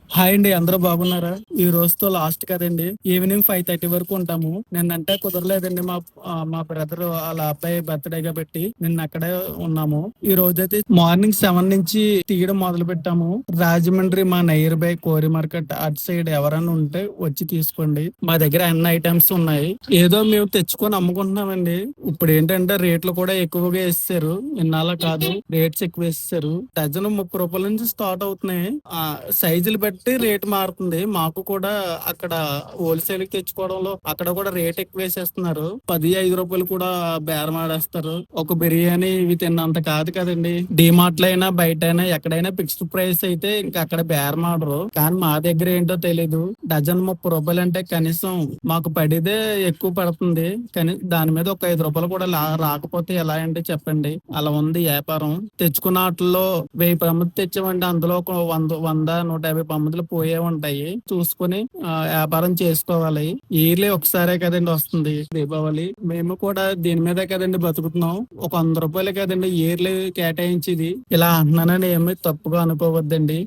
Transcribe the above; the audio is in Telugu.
హాయ్ అండి, అందరూ బాగున్నారా? ఈ రోజుతో లాస్ట్ కదండి. ఈవినింగ్ 5:30 వరకు ఉంటాము. నిన్నంటే కుదరలేదండి. మా బ్రదర్ వాళ్ళ అబ్బాయి బర్త్‌డే కాబట్టి నిన్న అక్కడే ఉన్నాము. ఈ రోజైతే మార్నింగ్ 7 నుంచి తీయడం మొదలు పెట్టాము. రాజమండ్రి మా నియర్ బై కోరి మార్కెట్ అటు సైడ్ ఎవరైనా ఉంటే వచ్చి తీసుకోండి. మా దగ్గర అన్ని ఐటమ్స్ ఉన్నాయి. ఏదో మేము తెచ్చుకొని అమ్ముకుంటున్నామండి. ఇప్పుడు ఏంటంటే రేట్లు కూడా ఎక్కువగా వేసేసారు. ఇన్నాళ్ళ కాదు, రేట్స్ ఎక్కువ వేసేసారు. డజన్ రూ. 30 నుంచి స్టార్ట్ అవుతున్నాయి. సైజులు బట్టి రేట్ మారుతుంది. మాకు కూడా అక్కడ హోల్సేల్ కి తెచ్చుకోవడంలో అక్కడ కూడా రేట్ ఎక్కువ వేసేస్తున్నారు. 10, 5 రూపాయలు కూడా బేరం ఆడేస్తారు. ఒక బిర్యానీ ఇవి తిన్నంత కాదు కదండి. డిమార్ట్ లో అయినా బయట అయినా ఎక్కడైనా ఫిక్స్డ్ ప్రైస్ అయితే ఇంకా అక్కడ బేరం ఆడరు. కానీ మా దగ్గర ఏంటో తెలీదు. డజన్ రూ. 30 అంటే కనీసం మాకు పడిదే ఎక్కువ పడుతుంది. కానీ దాని మీద ఒక 5 రూపాయలు కూడా రాకపోతే ఎలా అంటే చెప్పండి. అలా ఉంది వ్యాపారం. తెచ్చుకున్న వాటిల్లో 1000 ప్రమిద తెచ్చామంటే అందులో ఒక 100, 150 ప్రమిదలు పోయే ఉంటాయి. చూసుకుని వ్యాపారం చేసుకోవాలి. ఇయర్లీ ఒకసారే కదండి వస్తుంది దీపావళి. మేము కూడా దీని మీదే కదండి బతుకుతున్నాం. ఒక 100 రూపాయలు కదండి ఇయర్లీ కేటాయించేది. ఇలా అంటున్నానని ఏమీ తప్పుగా అనుకోవద్దండి.